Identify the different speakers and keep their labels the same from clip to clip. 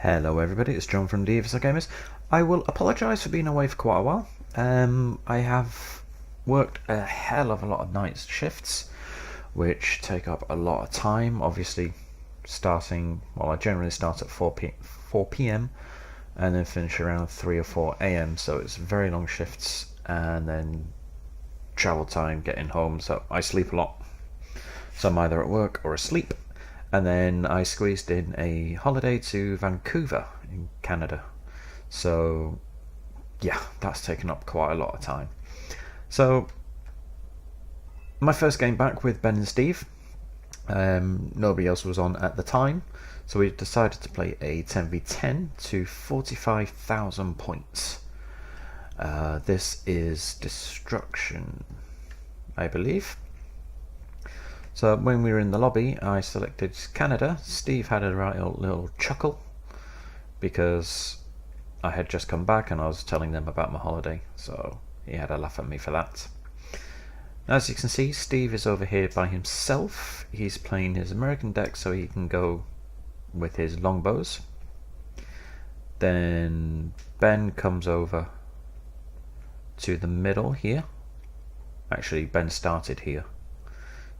Speaker 1: Hello everybody, it's John from Devious Gamers. I will apologise for being away for quite a while. I have worked a hell of a lot of night shifts, which take up a lot of time. Obviously, I generally start at 4 p.m. and then finish around 3 or 4 a.m. So it's very long shifts, and then travel time getting home. So I sleep a lot. So I'm either at work or asleep. And then I squeezed in a holiday to Vancouver in Canada. So yeah, that's taken up quite a lot of time. So my first game back with Ben and Steve. Nobody else was on at the time. So we decided to play a 10v10 to 45,000 points. This is Destruction, I believe. So when we were in the lobby, I selected Canada. Steve had a right little chuckle because I had just come back and I was telling them about my holiday, so he had a laugh at me for that. As you can see, Steve is over here by himself. He's playing his American deck so he can go with his longbows. Then Ben comes over to the middle here. Actually, Ben started here.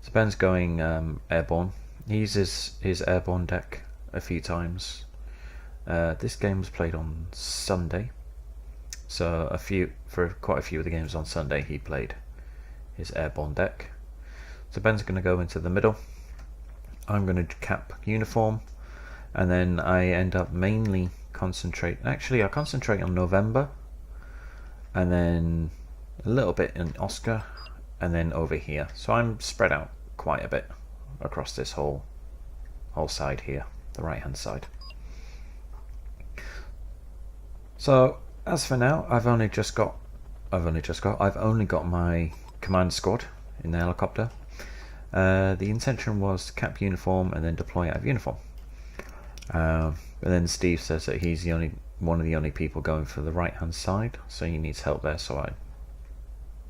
Speaker 1: So Ben's going airborne. He uses his airborne deck a few times. This game was played on Sunday, so for quite a few of the games on Sunday he played his airborne deck. So Ben's going to go into the middle. I'm going to cap uniform, and then I end up mainly I concentrate on November, and then a little bit in Oscar, and then over here. So I'm spread out quite a bit across this whole side here, the right hand side. So as for now, I've only got my command squad in the helicopter. The intention was to cap uniform and then deploy out of uniform. But then Steve says that he's one of the only people going for the right hand side, so he needs help there, so I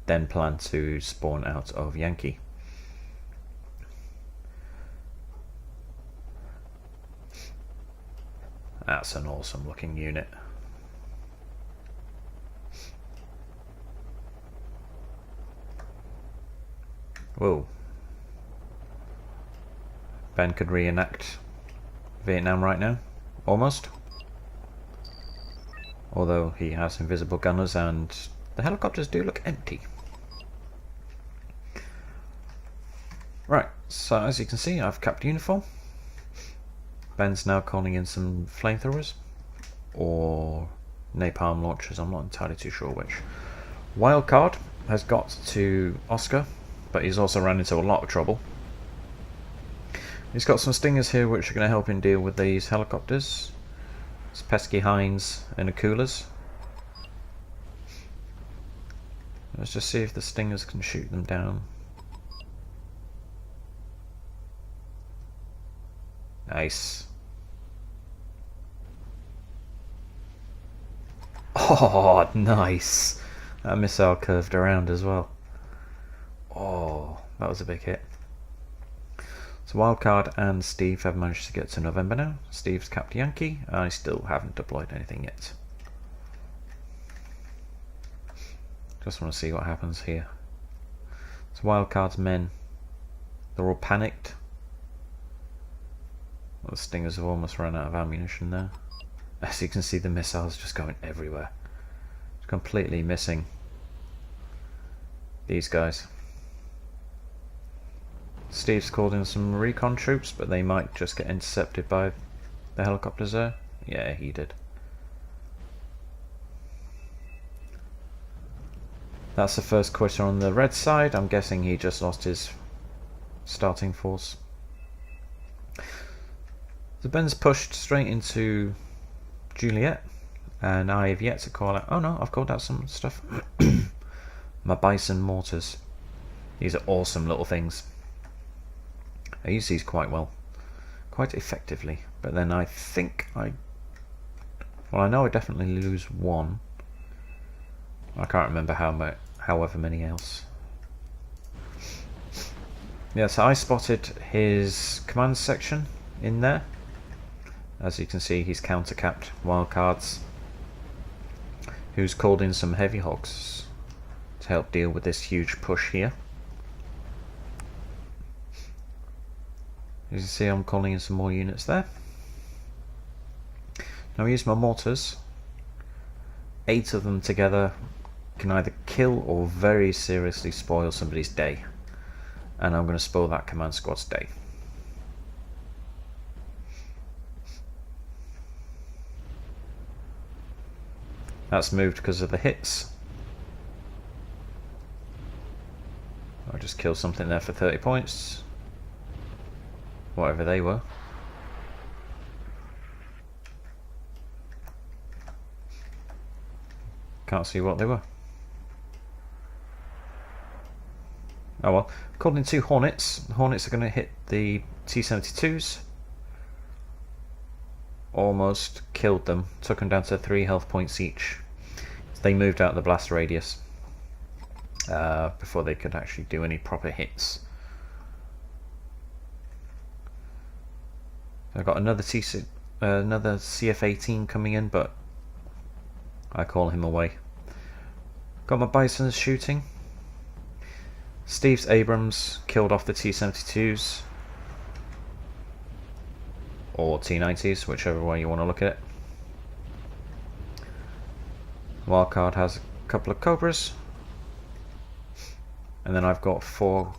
Speaker 1: then plan to spawn out of Yankee. That's an awesome looking unit. Whoa. Ben could reenact Vietnam right now, almost. Although he has invisible gunners and the helicopters do look empty. Right, so as you can see, I've capped uniform. Ben's now calling in some flamethrowers or napalm launchers, I'm not entirely too sure which. Wildcard has got to Oscar, but he's also run into a lot of trouble. He's got some stingers here which are going to help him deal with these helicopters. It's pesky Heinz and the coolers. Let's just see if the stingers can shoot them down. Nice. Oh, nice. That missile curved around as well. Oh, that was a big hit. So Wildcard and Steve have managed to get to November now. Steve's capped Yankee. I still haven't deployed anything yet. Just want to see what happens here. So Wildcard's men, they're all panicked. Well, the stingers have almost run out of ammunition there. As you can see, the missiles just going everywhere. It's completely missing these guys. Steve's called in some recon troops, but they might just get intercepted by the helicopters there. Yeah, he did. That's the first quitter on the red side. I'm guessing he just lost his starting force. So Ben's pushed straight into Juliet, and I have yet to call out. Oh no, I've called out some stuff. My Bison mortars. These are awesome little things. I use these quite well, quite effectively. But then I think I know I definitely lose one. I can't remember however many else. Yeah, so I spotted his command section in there. As you can see, he's counter-capped wildcards, who's called in some heavy hogs to help deal with this huge push here. As you can see, I'm calling in some more units there. Now I use my mortars. 8 of them together can either kill or very seriously spoil somebody's day. And I'm going to spoil that command squad's day. That's moved because of the hits. I'll just kill something there for 30 points. Whatever they were. Can't see what they were. Oh well. Called in 2 Hornets. The Hornets are going to hit the T-72s. Almost killed them. Took them down to 3 health points each. They moved out of the blast radius before they could actually do any proper hits. I've got another CF-18 coming in, but I call him away. Got my Bisons shooting. Steve's Abrams killed off the T-72s. Or T-90s, whichever way you want to look at it. Wildcard has a couple of Cobras. And then I've got 4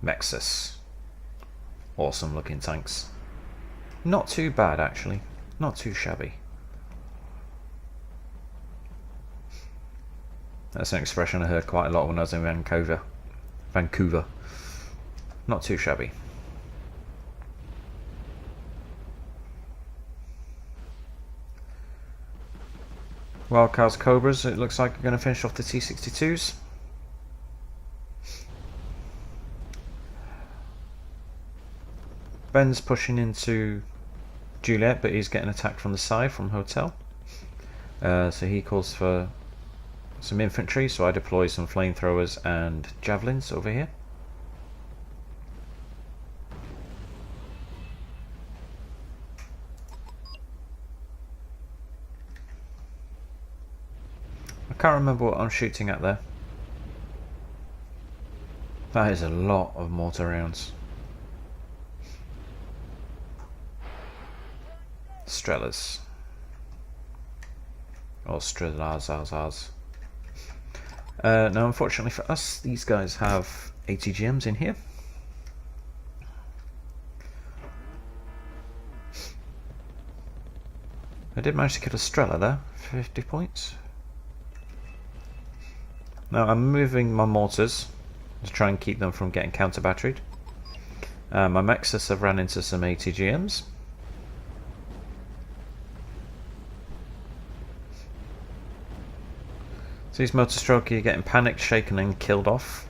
Speaker 1: Mexus. Awesome looking tanks. Not too bad actually. Not too shabby. That's an expression I heard quite a lot when I was in Vancouver. Not too shabby. Wildcard's Cobras, it looks like we're going to finish off the T-62s. Ben's pushing into Juliet, but he's getting attacked from the side from Hotel. So he calls for some infantry, so I deploy some flamethrowers and javelins over here. I can't remember what I'm shooting at there. That is a lot of mortar rounds. Strellas. Or Strellas. Now unfortunately for us, these guys have ATGMs in here. I did manage to kill a Strela there, 50 points. Now I'm moving my mortars to try and keep them from getting counter-batteried. My Mexus have ran into some ATGMs. So these motor-strokey are getting panicked, shaken and killed off,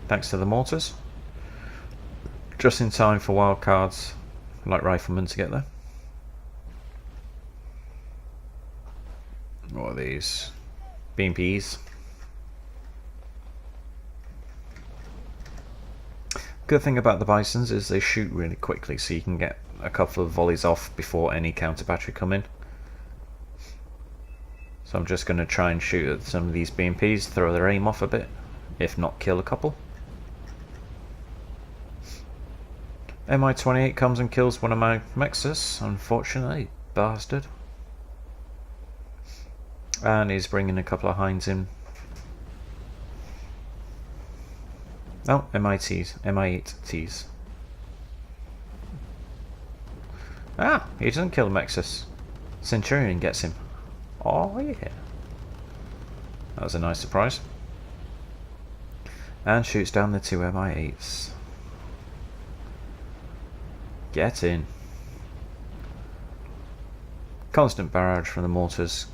Speaker 1: thanks to the mortars. Just in time for wildcards, like riflemen, to get there. What are these? BMPs. Good thing about the Bisons is they shoot really quickly, so you can get a couple of volleys off before any counter-battery come in. So I'm just going to try and shoot at some of these BMPs, throw their aim off a bit, if not kill a couple. Mi-28 comes and kills one of my Mexus, unfortunately, bastard. And he's bringing a couple of Hinds in. Oh, Mi-8Ts. Ah, he doesn't kill Mexus. Centurion gets him. Oh yeah. That was a nice surprise. And shoots down the 2 Mi-8s. Get in. Constant barrage from the mortars,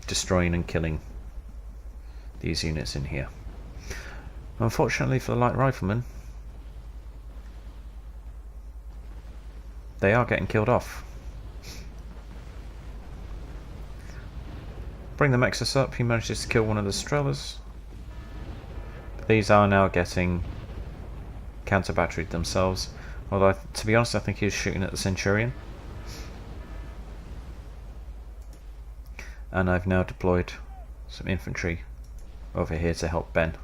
Speaker 1: destroying and killing these units in here. Unfortunately for the light riflemen, they are getting killed off. Bring the Mexus up, he manages to kill one of the Strellas. These are now getting counter-batteried themselves, although to be honest I think he was shooting at the Centurion. and I've now deployed some infantry over here to help Ben.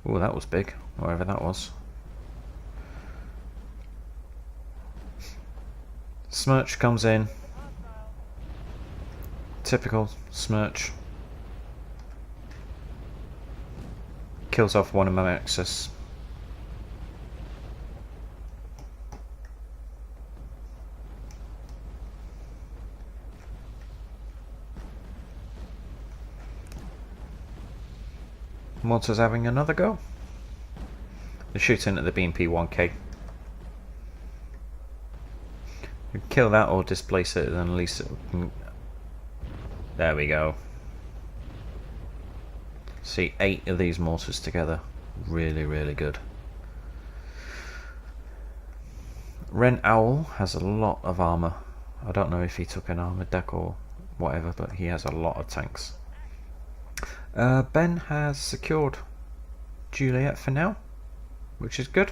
Speaker 1: Oh, that was big, whatever that was. Smirch comes in. Typical Smirch. Kills off one of my Nexus. Mortar's having another go. They're shooting at the BMP 1K. Kill that or displace it, then at least it can... There we go. See, 8 of these mortars together. Really, really good. Ren Owl has a lot of armor. I don't know if he took an armored deck or whatever, but he has a lot of tanks. Ben has secured Juliet for now, which is good.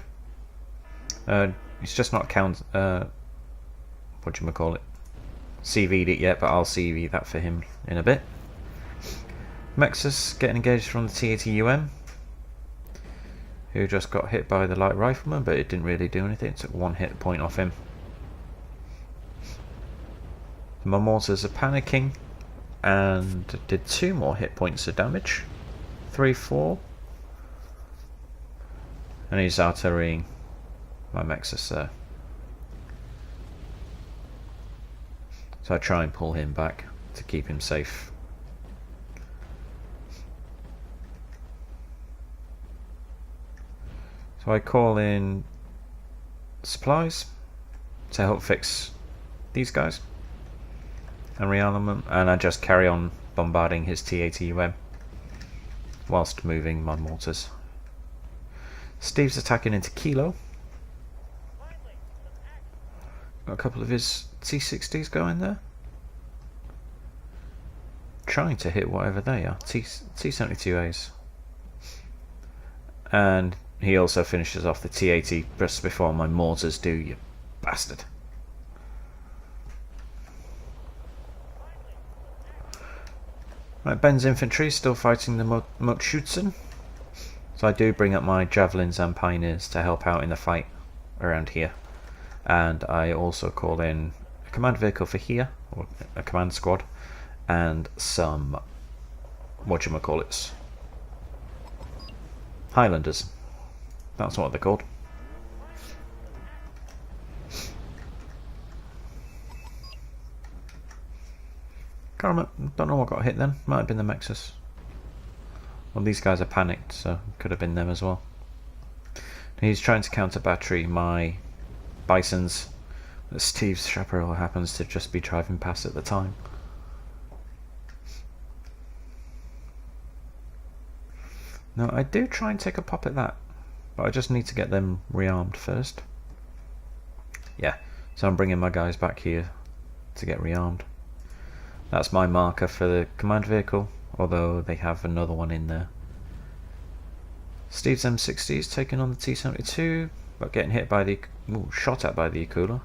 Speaker 1: He's just not CV'd it yet, but I'll CV that for him in a bit. Mexus getting engaged from the T-80UM, who just got hit by the light rifleman, but it didn't really do anything. It took 1 hit point off him. My mortars are panicking and did 2 more hit points of damage. 3, 4. And he's artillerying my Mexus there. So I try and pull him back to keep him safe. So I call in supplies to help fix these guys and rearm them, and I just carry on bombarding his T-80UM whilst moving my mortars. Steve's attacking into Kilo. Got a couple of his T-60s going there. Trying to hit whatever they are. T-72As. And he also finishes off the T-80 just before my mortars do, you bastard. Right, Ben's infantry is still fighting the Mokshutsen. So I do bring up my javelins and pioneers to help out in the fight around here. And I also call in a command vehicle for here, or a command squad, and some whatchamacallits. Highlanders. That's what they're called. Don't know what got hit then. Might have been the Mexus. Well, these guys are panicked, so could have been them as well. He's trying to counter battery my Bisons. Steve's chaparral happens to just be driving past at the time. Now I do try and take a pop at that, but I just need to get them rearmed first. Yeah, so I'm bringing my guys back here to get rearmed. That's my marker for the command vehicle, although they have another one in there. Steve's M60 is taking on the T-72, but getting hit by the... shot at by the Akula.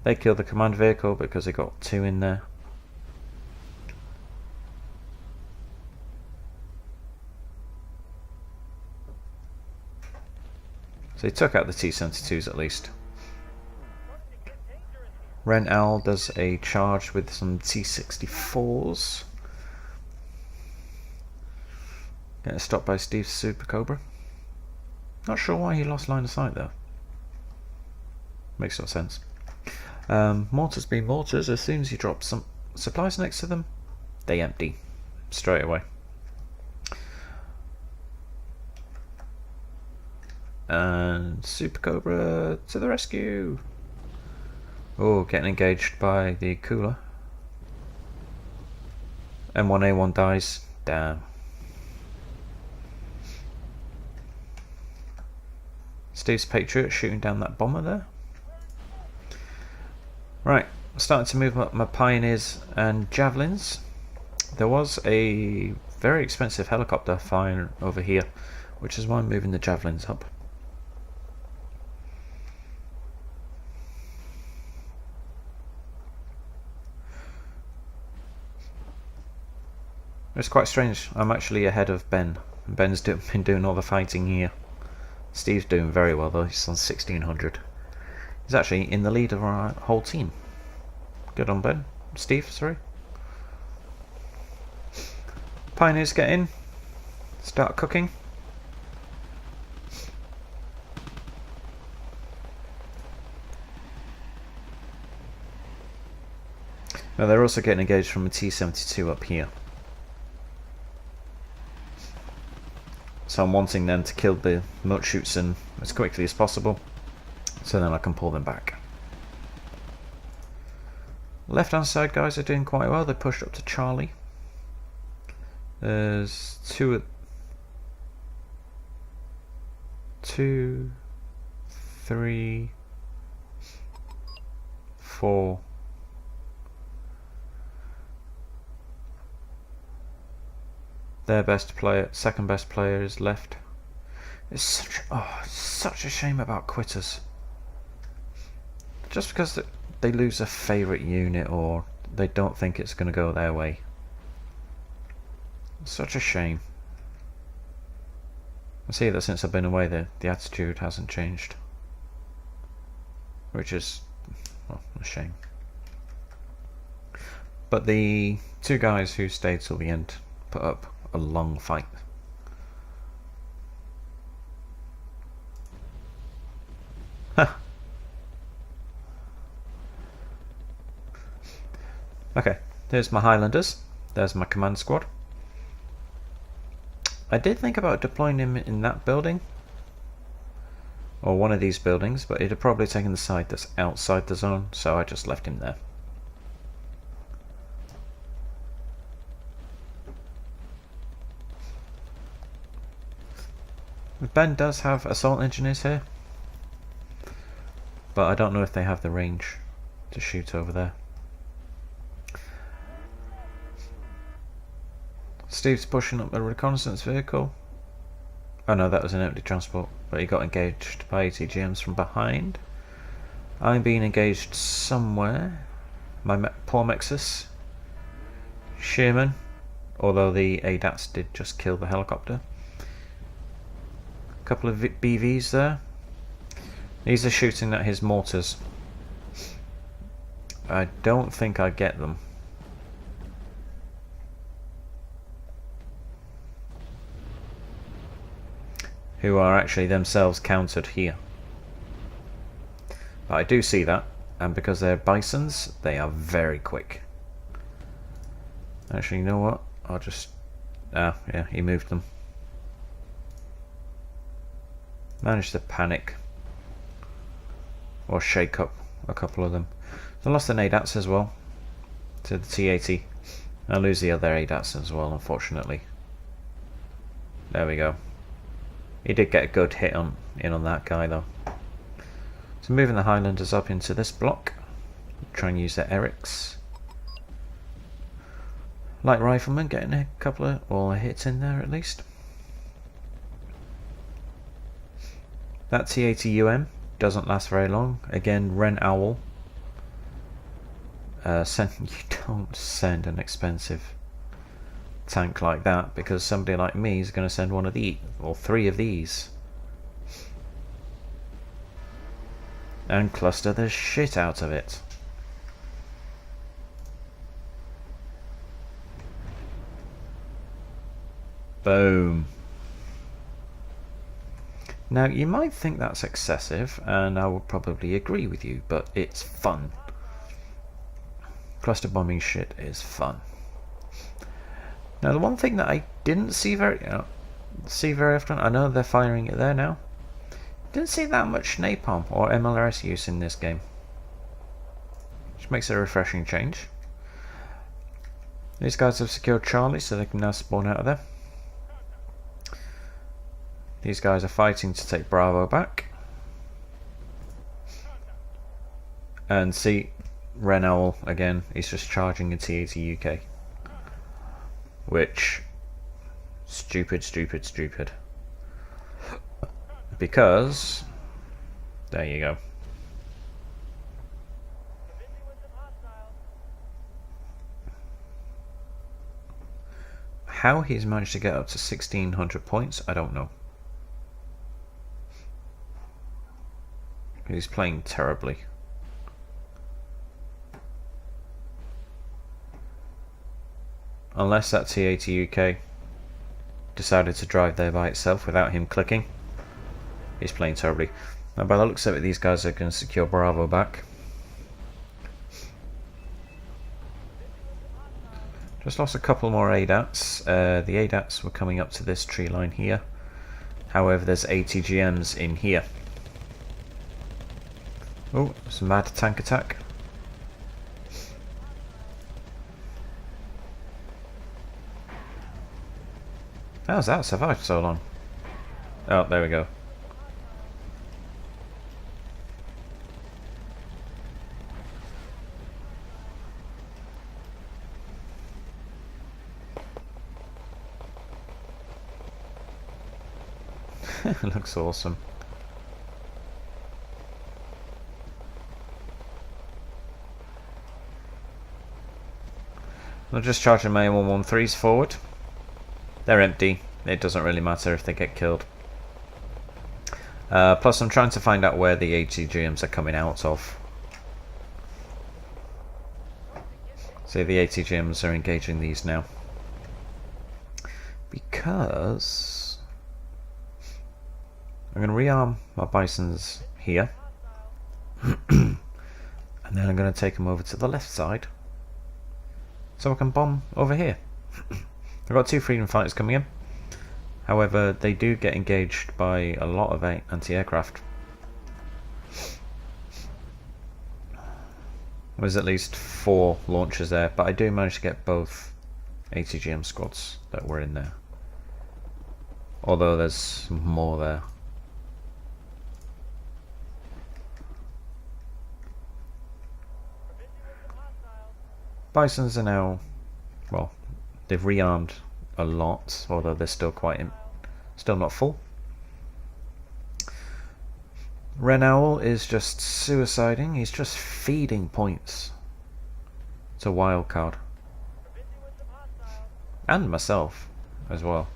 Speaker 1: They killed the command vehicle because they got 2 in there. So they took out the T-72s at least. Ren Owl does a charge with some T-64s. Getting stopped by Steve's Super Cobra. Not sure why he lost line of sight though. Makes no sense. Mortars be mortars. As soon as you drop some supplies next to them, they empty straight away. And Super Cobra to the rescue. Oh, getting engaged by the cooler. M1A1 dies. Damn. Steve's Patriot shooting down that bomber there. Right, I'm starting to move up my pioneers and javelins. There was a very expensive helicopter flying over here, which is why I'm moving the javelins up. It's quite strange. I'm actually ahead of Ben. Ben's been doing all the fighting here. Steve's doing very well though. He's on 1600. He's actually in the lead of our whole team. Good on Ben. Steve, sorry. Pioneers get in. Start cooking. Now they're also getting engaged from a T-72 up here. So I'm wanting them to kill the milk shoots in as quickly as possible, so then I can pull them back. Left hand side guys are doing quite well. They pushed up to Charlie. There's two, 3, 4. Their best player, second best player is left. It's such a shame about quitters. Just because they lose a favourite unit or they don't think it's going to go their way. Such a shame. I see that since I've been away the attitude hasn't changed. Which is, well, a shame. But the two guys who stayed till the end put up a long fight. Huh. Okay, there's my Highlanders. There's my command squad. I did think about deploying him in that building, or one of these buildings, but it'd have probably taken the side that's outside the zone, so I just left him there. Ben does have assault engineers here, but I don't know if they have the range to shoot over there. Steve's pushing up a reconnaissance vehicle. Oh no, that was an empty transport, but he got engaged by ATGMs from behind. I'm being engaged somewhere. My poor Mexus. Shearman, although the ADATs did just kill the helicopter. A couple of BVs there. These are shooting at his mortars. I don't think I get them. Who are actually themselves countered here. But I do see that, and because they're bisons, they are very quick. Actually, you know what? I'll just... Ah, yeah, he moved them. Managed to panic. Or shake up a couple of them. So I lost an ADATS as well to the T-80. I'll lose the other ADATS as well, unfortunately. There we go. He did get a good hit in on that guy though. So moving the Highlanders up into this block. Try and use their Erics. Light rifleman getting a couple of, or hits in there at least. That T-80 doesn't last very long. Again, Ren Owl. You don't send an expensive tank like that, because somebody like me is going to send one of these, or 3 of these. And cluster the shit out of it. Boom. Now you might think that's excessive, and I would probably agree with you, but it's fun. Cluster bombing shit is fun. Now the one thing that I didn't see very often, I know they're firing it there now, didn't see that much napalm or MLRS use in this game, which makes a refreshing change. These guys have secured Charlie, so they can now spawn out of there. These guys are fighting to take Bravo back. And see, Ren Owl again, he's just charging a T-80 UK. Which, stupid. Because, there you go. How he's managed to get up to 1600 points, I don't know. He's playing terribly. Unless that T80 UK decided to drive there by itself without him clicking. He's playing terribly. Now by the looks of it, these guys are going to secure Bravo back. Just lost a couple more ADATs. The ADATs were coming up to this tree line here. However, there's ATGMs in here. Oh, some mad tank attack. How's that survived so long? Oh, there we go. It looks awesome. I'll just charging my M113s forward. They're empty. It doesn't really matter if they get killed. Plus I'm trying to find out where the ATGMs are coming out of. See, the ATGMs are engaging these now. Because I'm going to rearm my bisons here. And then I'm going to take them over to the left side, so I can bomb over here. I've got two freedom fighters coming in. However, they do get engaged by a lot of anti-aircraft. There's at least 4 launchers there, but I do manage to get both ATGM squads that were in there. Although there's more there. Bisons are now, well, they've rearmed a lot, although they're still still not full. Ren Owl is just suiciding. He's just feeding points to Wildcard and myself as well.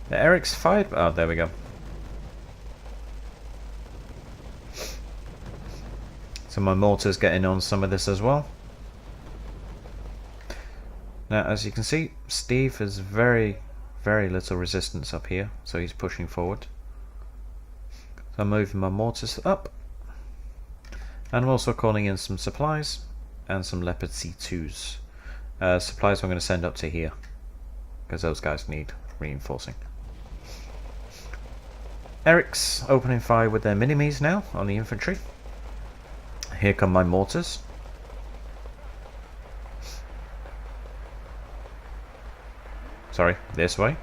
Speaker 1: The Eric's fired. Oh, there we go. So my mortar's getting on some of this as well. Now, as you can see, Steve has very little resistance up here, so he's pushing forward. So I'm moving my mortars up. And I'm also calling in some supplies and some Leopard C2s. Supplies I'm going to send up to here, because those guys need reinforcing. Eric's opening fire with their mini-me's now on the infantry. Here come my mortars. Sorry, this way.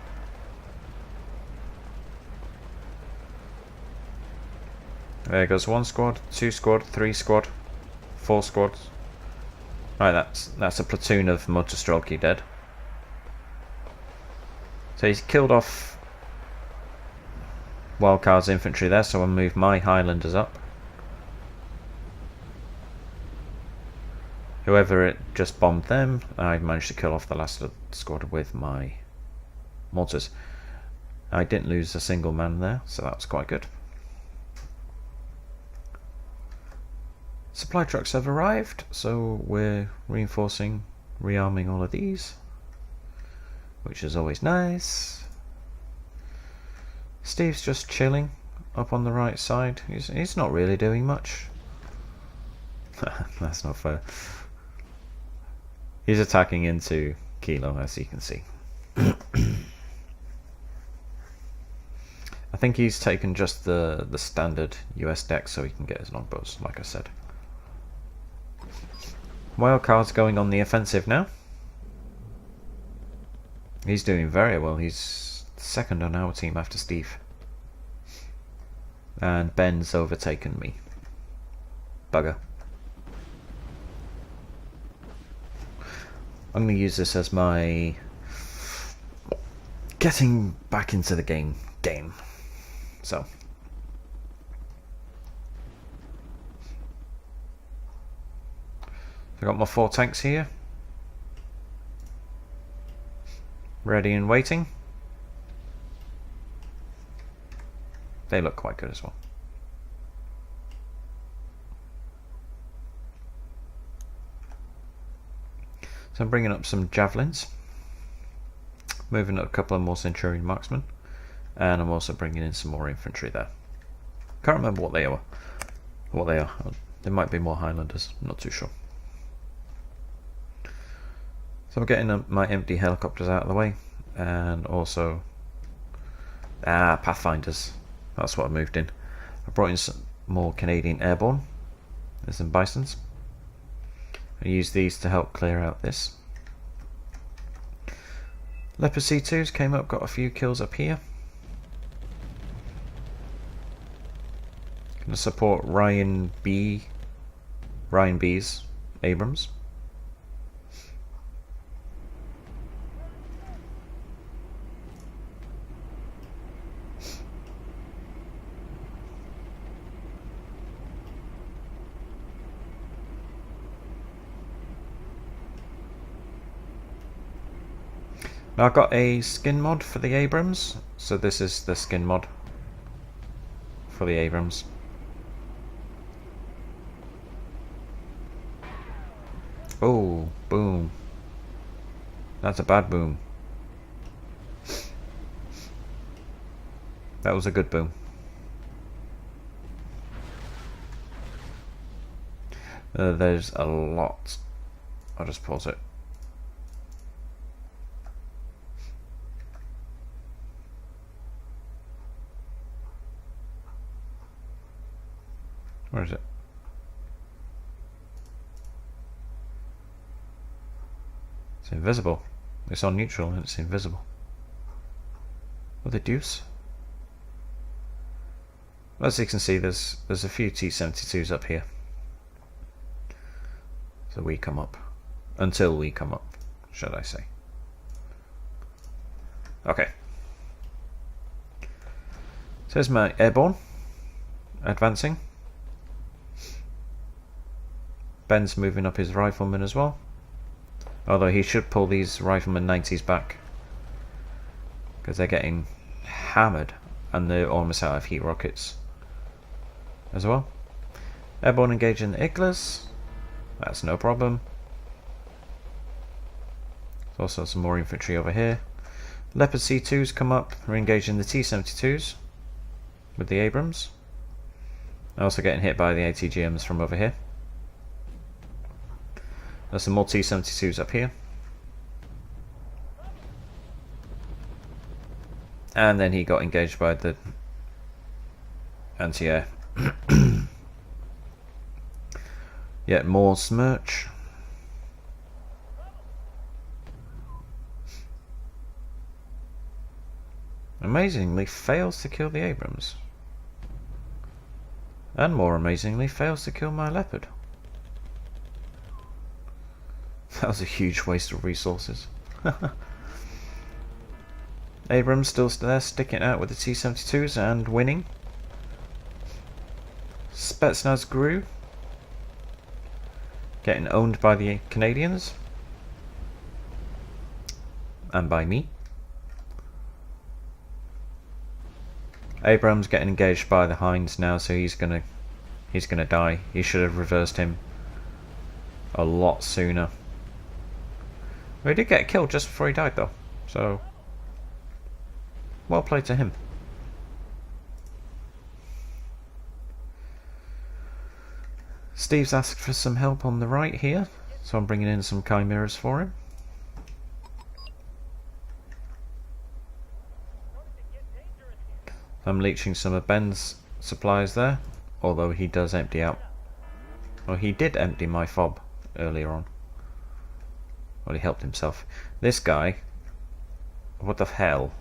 Speaker 1: There goes 1 squad, 2 squad, 3 squad, 4 squads. Right, that's a platoon of motor strelky dead. So he's killed off Wildcard's infantry there, so I'll move my Highlanders up. Whoever it just bombed them, I managed to kill off the last squad with my mortars. I didn't lose a single man there, so that was quite good. Supply trucks have arrived, so we're reinforcing, rearming all of these, which is always nice. Steve's just chilling up on the right side. He's not really doing much. That's not fair. He's attacking into Kilo, as you can see. I think he's taken just the standard US deck so he can get his longbows, like I said. Wildcard's going on the offensive now. He's doing very well. He's second on our team after Steve. And Ben's overtaken me. Bugger. I'm going to use this as my getting back into the game. So I got my 4 tanks here, ready and waiting. They look quite good as well. So I'm bringing up some javelins, moving up a couple of more Centurion marksmen, and I'm also bringing in some more infantry there. Can't remember what they are. They might be more Highlanders, I'm not too sure. So I'm getting my empty helicopters out of the way, and also Pathfinders. That's what I moved in. I brought in some more Canadian airborne. There's some bisons. I use these to help clear out this. Leopard C2s came up, got a few kills up here. Gonna support Ryan B's Abrams. Now I've got a skin mod for the Abrams, so this is the skin mod for the Abrams. Oh, boom. That's a bad boom. That was a good boom. There's a lot. I'll just pause it. Where is it? It's invisible. It's on neutral and it's invisible. What the deuce? As you can see, there's a few T-72s up here. So we come up. Until we come up, should I say. Okay. So here's my airborne. Advancing. Ben's moving up his riflemen as well. Although he should pull these rifleman 90s back, because they're getting hammered and they're almost out of heat rockets as well. Airborne engaging the Iglas. That's no problem. There's also some more infantry over here. Leopard C2s come up. We're engaging the T-72s with the Abrams. Also getting hit by the ATGMs from over here. There's some more T-72s up here. And then he got engaged by the anti-air. Yet more Smirch. Amazingly fails to kill the Abrams. And more amazingly fails to kill my Leopard. That was a huge waste of resources. Abrams still there, sticking out with the T-72s and winning. Spetsnaz grew, getting owned by the Canadians and by me. Abrams getting engaged by the Hinds now, so he's gonna die. He should have reversed him a lot sooner. Well, he did get killed just before he died though, so well played to him. Steve's asked for some help on the right here, so I'm bringing in some chimeras for him. I'm leeching some of Ben's supplies there, although he does empty out. Well, he did empty my fob earlier on. Well, he helped himself. This guy, what the hell?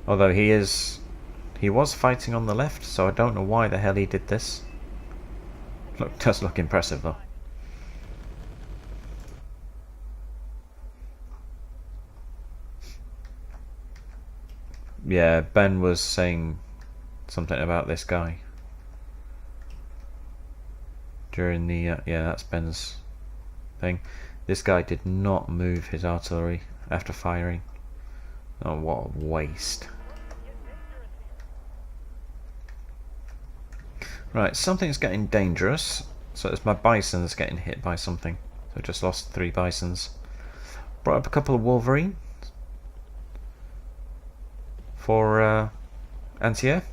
Speaker 1: Although he was fighting on the left, so I don't know why the hell he did this. Does look impressive though. Yeah, Ben was saying something about this guy. during the yeah, that's Ben's thing. This guy did not move his artillery after firing. Oh, what a waste. Right, something's getting dangerous. So it's my bison's getting hit by something. So I just lost 3 bisons. Brought up a couple of wolverine for anti-air.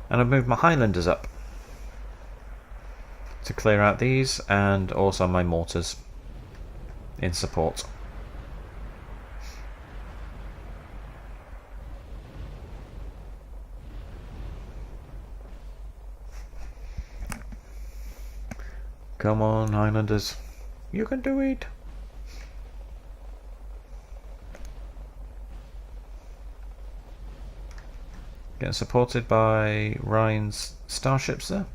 Speaker 1: And I've moved my Highlanders up to clear out these, and also my mortars in support. Come on, Highlanders. You can do it. Getting supported by Ryan's starships there.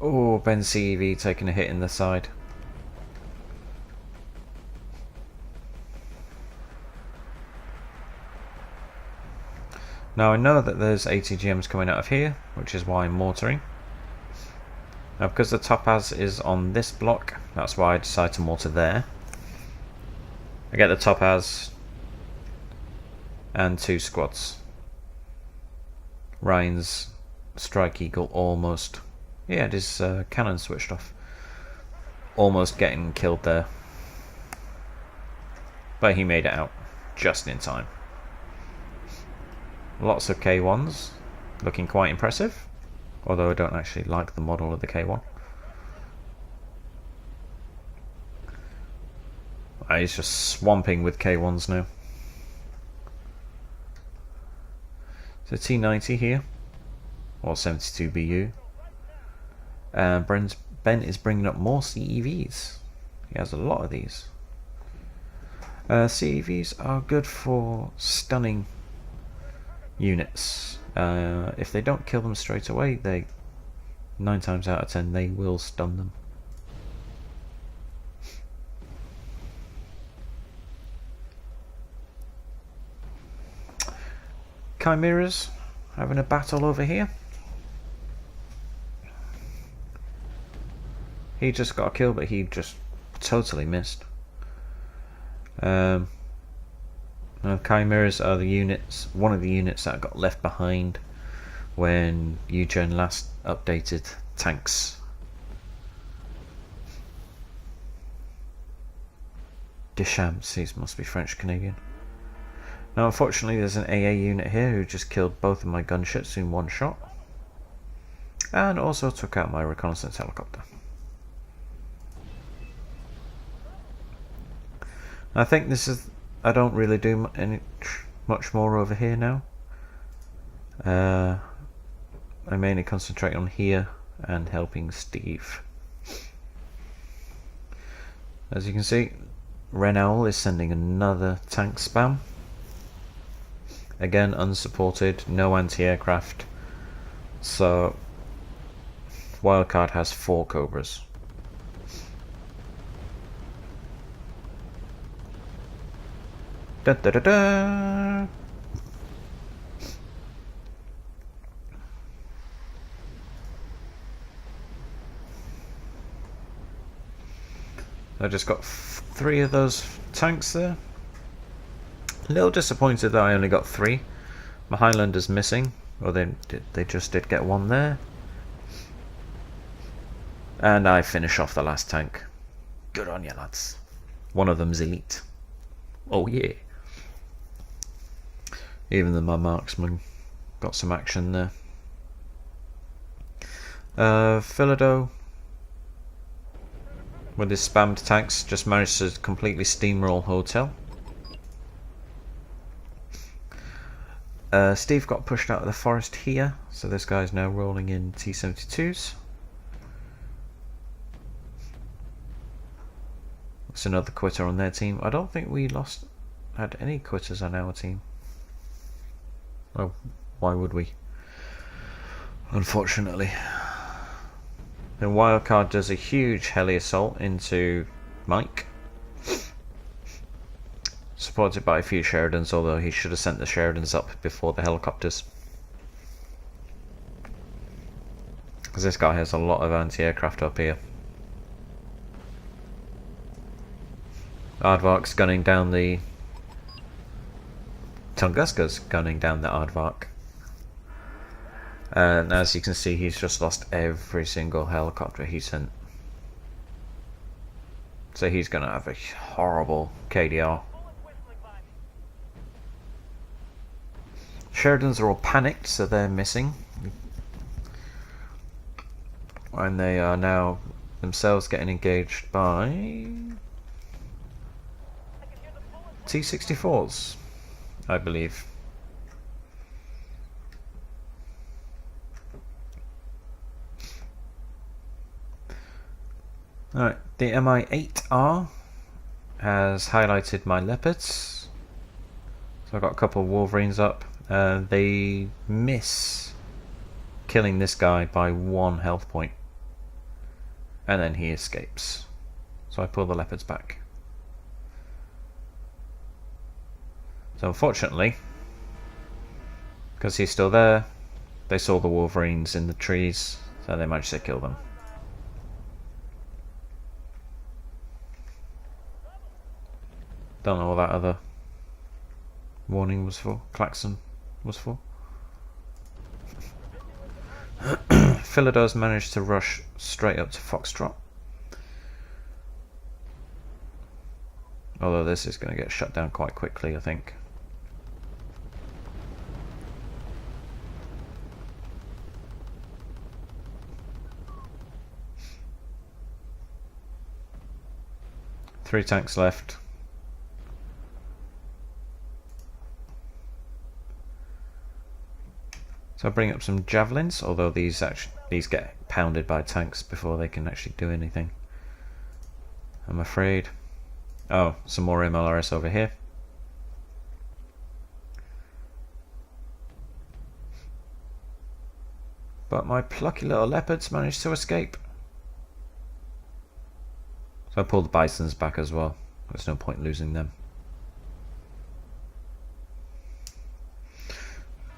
Speaker 1: Oh, Ben's CEV taking a hit in the side. Now I know that there's ATGMs coming out of here, which is why I'm mortaring. Now because the topaz is on this block, that's why I decide to mortar there. I get the topaz and 2 squads. Ryan's Strike Eagle almost, yeah, it is cannon switched off. Almost getting killed there. But he made it out just in time. Lots of K1s, looking quite impressive, although I don't actually like the model of the K1. He's just swamping with K1s now. So T90 here, or 72 BU. And Ben is bringing up more CEVs. He has a lot of these. CEVs are good for stunning units. If they don't kill them straight away, 9 times out of 10 they will stun them. Chimeras having a battle over here. He just got a kill, but he just totally missed. Chimeras are the units, one of the units that got left behind when Eugen last updated tanks. Deschamps, these must be French Canadian. Now unfortunately there's an AA unit here who just killed both of my gunships in one shot, and also took out my reconnaissance helicopter. I think this is, I don't really do much more over here now. I mainly concentrate on here and helping Steve. As you can see, Renault is sending another tank spam. Again, unsupported, no anti-aircraft. So, Wildcard has 4 Cobras. Da da da da! I just got 3 of those tanks there. A little disappointed that I only got 3. My Highlander's missing, or they just did get 1 there. And I finish off the last tank. Good on you, lads. One of them's elite. Oh yeah. Even though my marksman got some action there. Philido with his spammed tanks just managed to completely steamroll Hotel. Steve got pushed out of the forest here, so this guy's now rolling in T-72s. That's another quitter on their team. I don't think we had any quitters on our team. Well, why would we? Unfortunately. Then Wildcard does a huge heli assault into Mike. Supported by a few Sheridans, although he should have sent the Sheridans up before the helicopters. Because this guy has a lot of anti-aircraft up here. Aardvark's gunning down the... Tunguska's gunning down the Aardvark. And as you can see, he's just lost every single helicopter he sent. So he's going to have a horrible KDR. Sheridans are all panicked, so they're missing. And they are now themselves getting engaged by T-64s, I believe. Alright, the Mi-8R has highlighted my leopards. So I've got a couple of Wolverines up. They miss killing this guy by 1 health point. And then he escapes. So I pull the leopards back. So unfortunately, because he's still there, they saw the Wolverines in the trees, so they managed to kill them. Don't know what that other warning was for, klaxon was for. Philadel's managed to rush straight up to Foxtrot. Although this is going to get shut down quite quickly, I think. Three tanks left. So I bring up some javelins, although these get pounded by tanks before they can actually do anything, I'm afraid. Oh, some more MLRS over here. But my plucky little leopards managed to escape. So I pulled the bisons back as well. There's no point losing them.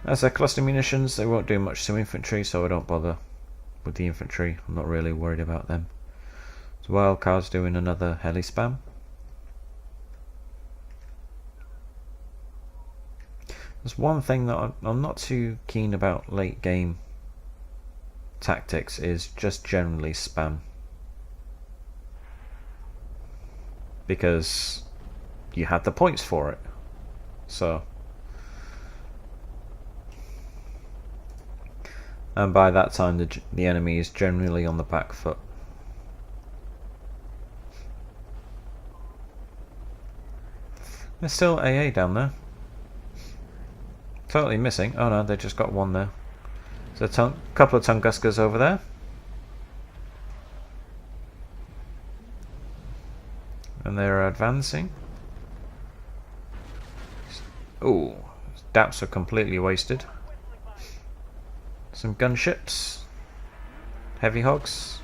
Speaker 1: As they're cluster munitions, they won't do much to infantry, so I don't bother with the infantry. I'm not really worried about them. So Wildcard's doing another heli spam. There's one thing that I'm not too keen about late game tactics, is just generally spam. Because you had the points for it. So... and by that time the enemy is generally on the back foot. There's still AA down there. Totally missing. Oh no, they just got one there. There's a couple of Tunguskas over there. And they're advancing. Ooh, DAPs are completely wasted. Some gunships. Heavy hogs.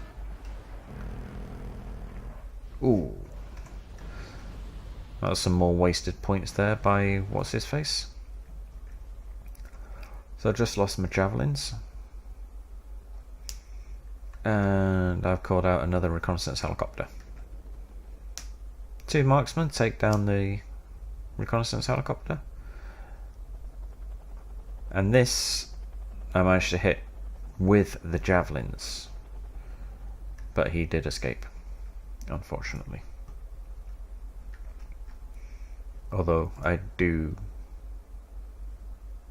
Speaker 1: Ooh. That was some more wasted points there by what's his face. So I just lost my javelins. And I've called out another reconnaissance helicopter. 2 marksmen take down the reconnaissance helicopter. And this I managed to hit with the javelins, but he did escape, unfortunately. Although I do,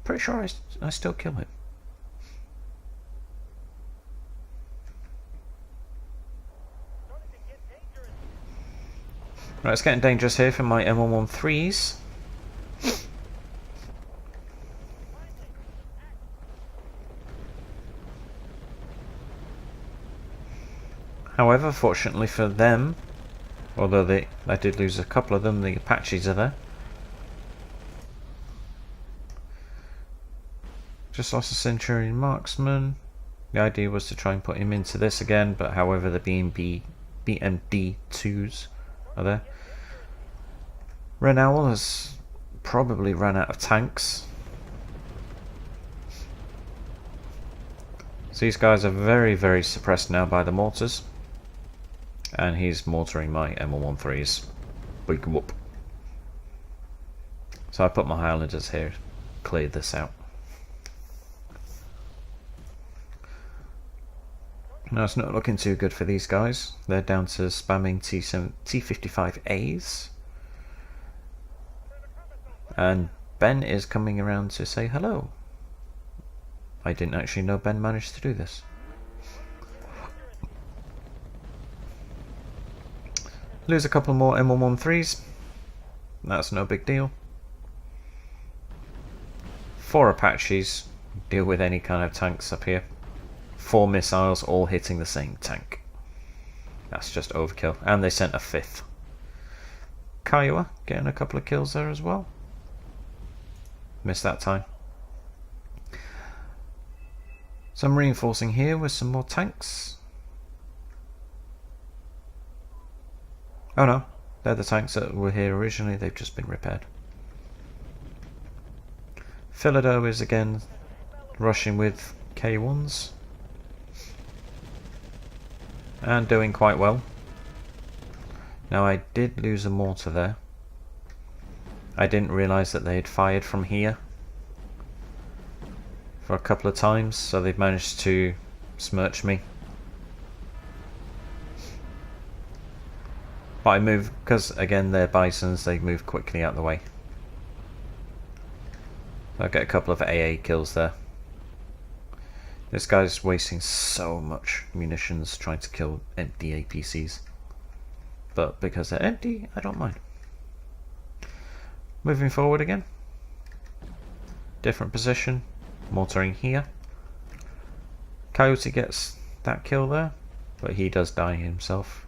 Speaker 1: pretty sure I still kill him. Right, it's getting dangerous here for my M113s. However, fortunately for them, although I did lose a couple of them, the Apaches are there. Just lost a Centurion marksman. The idea was to try and put him into this again, but however the BMD2s are there. Renowl has probably run out of tanks. So these guys are very, very suppressed now by the mortars. And he's mortaring my M113s. Big whoop. So I put my Highlanders here, cleared this out. Now it's not looking too good for these guys. They're down to spamming T55As. And Ben is coming around to say hello. I didn't actually know Ben managed to do this. Lose a couple more M113s. That's no big deal. 4 Apaches. Deal with any kind of tanks up here. 4 missiles all hitting the same tank. That's just overkill. And they sent a 5th. Kiowa getting a couple of kills there as well. Missed that time. So I'm reinforcing here with some more tanks. Oh no, they're the tanks that were here originally, they've just been repaired. Philado is again rushing with K1s. And doing quite well. Now I did lose a mortar there. I didn't realise that they had fired from here for a couple of times, so they've managed to smirch me. But I move, because again they're bisons, they move quickly out of the way. I'll get a couple of AA kills there. This guy's wasting so much munitions trying to kill empty APCs. But because they're empty, I don't mind. Moving forward again. Different position. Mortaring here. Coyote gets that kill there, but he does die himself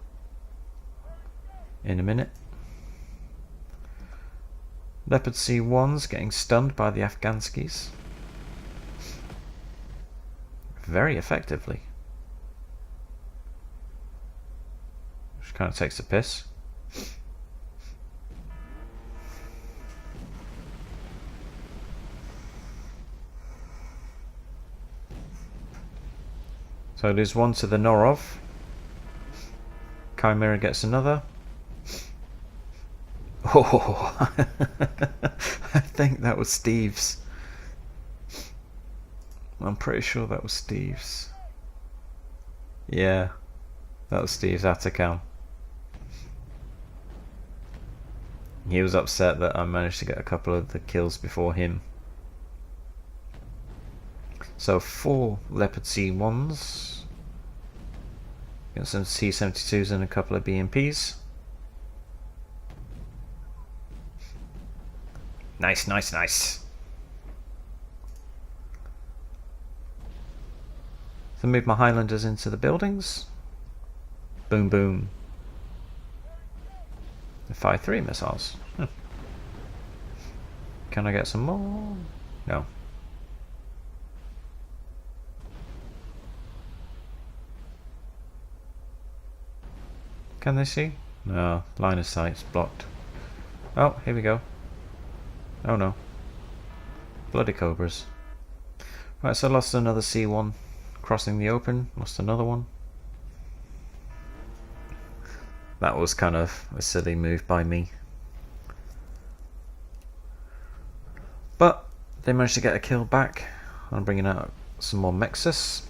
Speaker 1: in a minute. Leopard C1's getting stunned by the Afghanskis. Very effectively. Which kind of takes the piss. So there's one to the Norov. Chimera gets another. Oh, I think that was Steve's. I'm pretty sure that was Steve's. Yeah, that was Steve's Atacam. He was upset that I managed to get a couple of the kills before him. So 4 Leopard C1s. Got some C-72s and a couple of BMPs. Nice, nice, nice. So move my Highlanders into the buildings. Boom, boom. The 5.3 missiles. Can I get some more? No. Can they see? No, line of sight's blocked. Oh, here we go. Oh no. Bloody cobras. Right, so I lost another C1 crossing the open, lost another one. That was kind of a silly move by me. But they managed to get a kill back. I'm bringing out some more Mexus.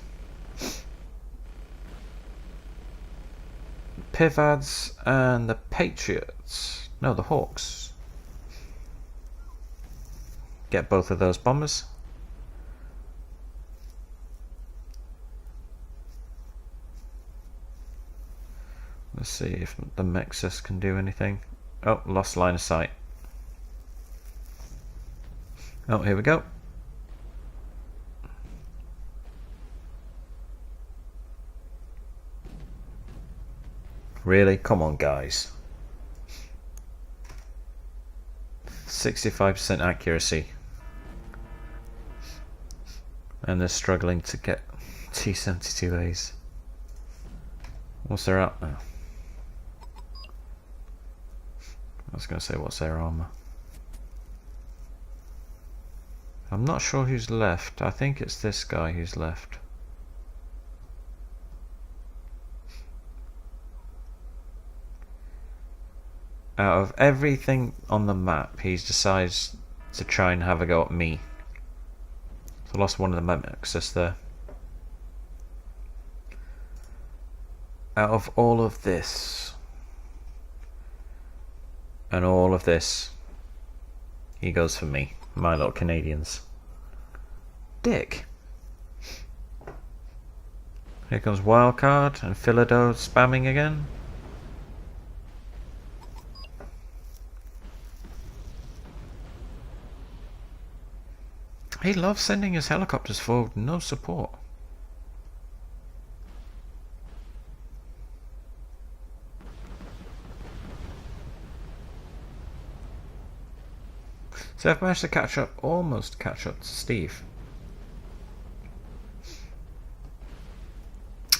Speaker 1: Pivads and the Patriots. No, the Hawks. Get both of those bombers. Let's see if the Mexus can do anything. Oh, lost line of sight. Oh, here we go. Really? Come on, guys. 65% accuracy. And they're struggling to get T-72As. What's their up now? I was going to say, what's their armor? I'm not sure who's left. I think it's this guy who's left. Out of everything on the map, he decides to try and have a go at me. So I lost one of the map access there. Out of all of this and all of this, he goes for me, my little Canadians. Dick. Here comes Wildcard and Philado spamming again. He loves sending his helicopters forward, no support. So I've managed to catch up, almost catch up to Steve.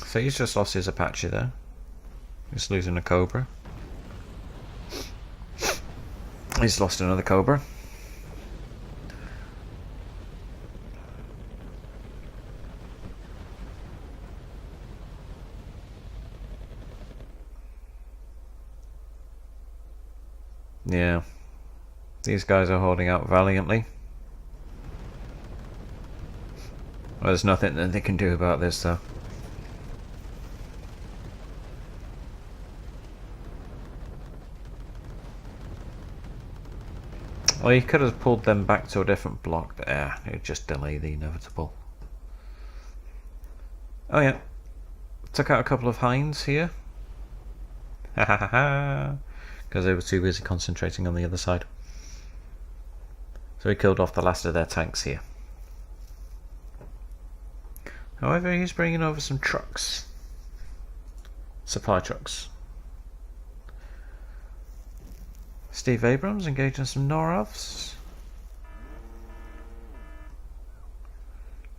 Speaker 1: So he's just lost his Apache there. He's losing a Cobra. He's lost another Cobra. Yeah. These guys are holding out valiantly. Well, there's nothing that they can do about this though. Well, he could have pulled them back to a different block, but it would just delay the inevitable. Oh yeah. Took out a couple of hinds here. Ha ha ha ha. Because they were too busy concentrating on the other side. So he killed off the last of their tanks here. However, he's bringing over some trucks. Supply trucks. Steve Abrams engaging some Norovs.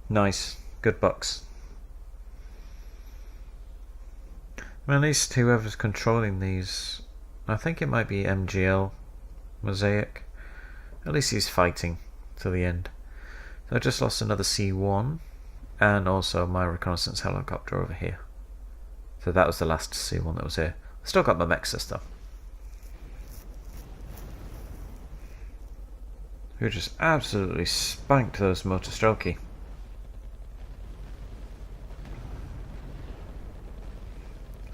Speaker 1: Nice. Good bucks. Well, at least whoever's controlling these, I think it might be MGL Mosaic. At least he's fighting to the end. So I just lost another C1 and also my reconnaissance helicopter over here. So that was the last C1 that was here. Still got my mech system. Who just absolutely spanked those Motostrelki.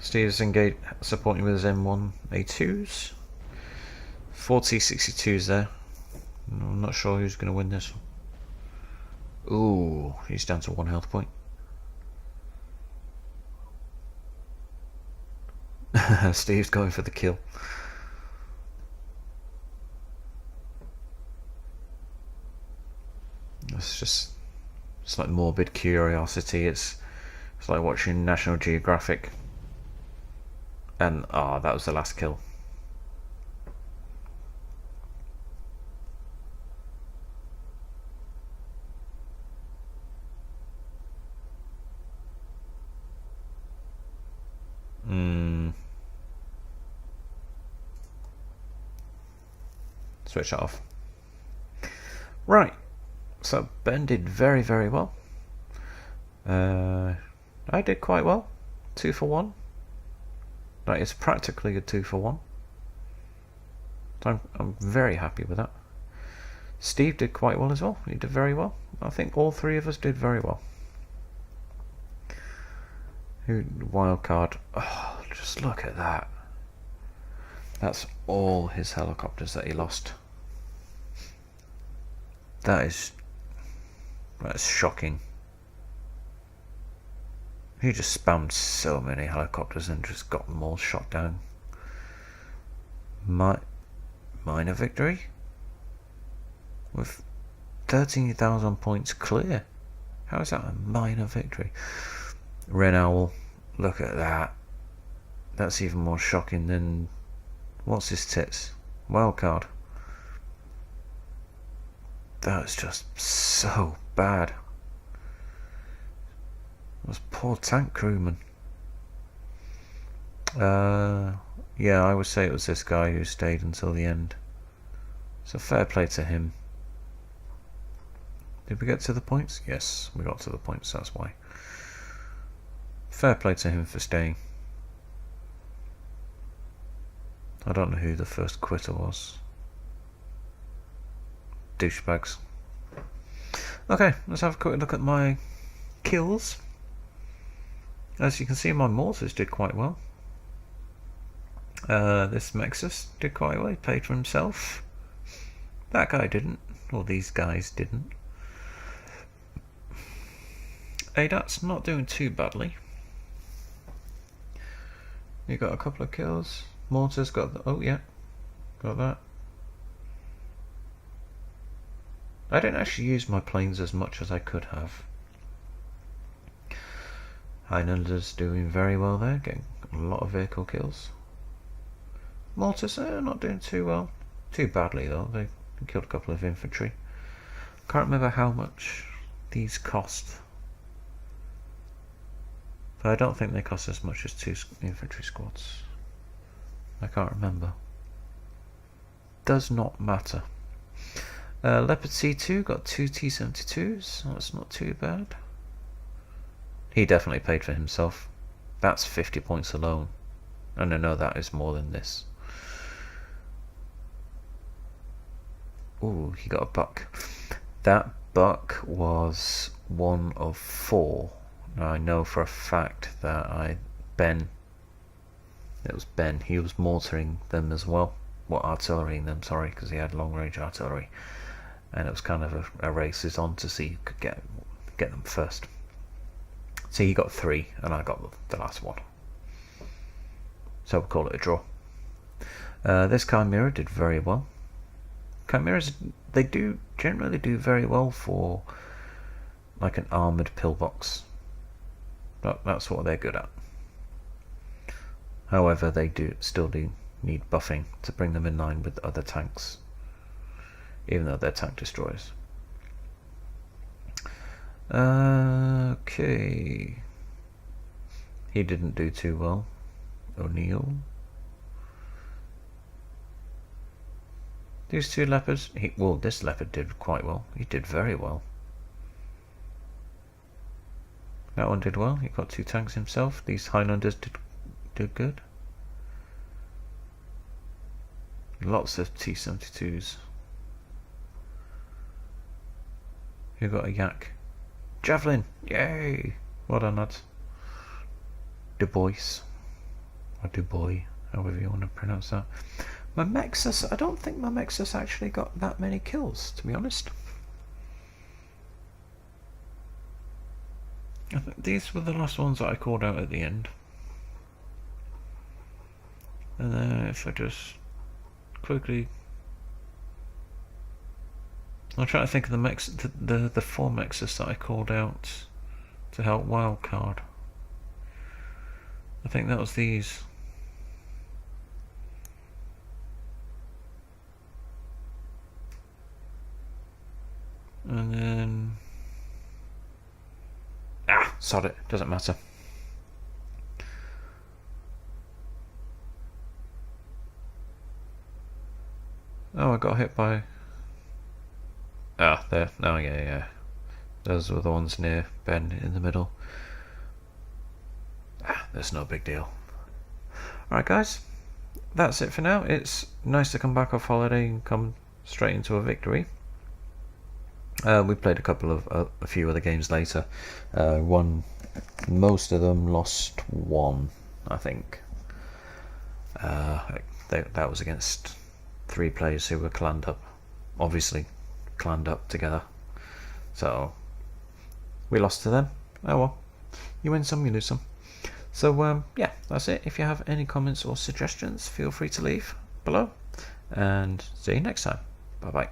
Speaker 1: Steve's engaged, supporting with his M1A2s. 4 T62s there. I'm not sure who's going to win this one. Ooh, he's down to 1 health point. Steve's going for the kill. It's like morbid curiosity. It's like watching National Geographic. And that was the last kill. Switch that off. Right. So Ben did very, very well. I did quite well. 2 for 1. That is practically a 2 for 1. So I'm very happy with that. Steve did quite well as well. He did very well. I think all three of us did very well. Wildcard. Oh, just look at that. That's all his helicopters that he lost. That's shocking. He just spammed so many helicopters and just got them all shot down. Minor victory? With 13,000 points clear. How is that a minor victory? Ren Owl, look at that. That's even more shocking than... What's his tits? Wildcard. That's just so bad. Those poor tank crewmen. Yeah, I would say it was this guy who stayed until the end. So fair play to him. Did we get to the points? Yes, we got to the points, that's why. Fair play to him for staying. I don't know who the first quitter was. Douchebags. Okay, let's have a quick look at my kills. As you can see, my mortars did quite well. This Mexus did quite well, he paid for himself. That guy didn't, or these guys didn't. ADAT's not doing too badly. You got a couple of kills. Mortar's got the, oh yeah, got that. I didn't actually use my planes as much as I could have. Highlander's doing very well there, getting a lot of vehicle kills. Mortars are not doing too well. Too badly though, they killed a couple of infantry. Can't remember how much these cost. But I don't think they cost as much as 2 infantry squads. I can't remember. Does not matter. Leopard C2 got 2 T-72s. That's not too bad. He definitely paid for himself. That's 50 points alone. And I know that is more than this. Ooh, he got a buck. That buck was one of 4. Now I know for a fact that Ben, he was mortaring them as well. Well, artillerying them, sorry, because he had long range artillery. And it was kind of a race on to see who could get them first. So he got 3 and I got the last one. So we'll call it a draw. This Chimera did very well. Chimeras, they do generally do very well for like an armoured pillbox. That's what they're good at. However, they still need buffing to bring them in line with other tanks, even though they're tank destroyers. Okay. He didn't do too well. O'Neill. These 2 leopards, well, this leopard did quite well. He did very well. That one did well. He got 2 tanks himself. These Highlanders did good. Lots of T-72s. Who got a yak? Javelin! Yay! Well done, lads. Devious. Or Dubois, however you want to pronounce that. My Mexus, I don't think my Mexus actually got that many kills, to be honest. I think these were the last ones that I called out at the end. And then if I just quickly, I'm trying to think of the 4 Mexus that I called out to help wildcard. I think that was these. And then sod it, doesn't matter. Oh, I got hit by there. Oh yeah. Those were the ones near Ben in the middle. That's no big deal. Alright guys, that's it for now. It's nice to come back off holiday and come straight into a victory. We played a few other games later. Won most of them, lost 1, I think. That was against 3 players who were clanned up, obviously clanned up together. So we lost to them. Oh well, you win some, you lose some. So yeah, that's it. If you have any comments or suggestions, feel free to leave below, and see you next time. Bye bye.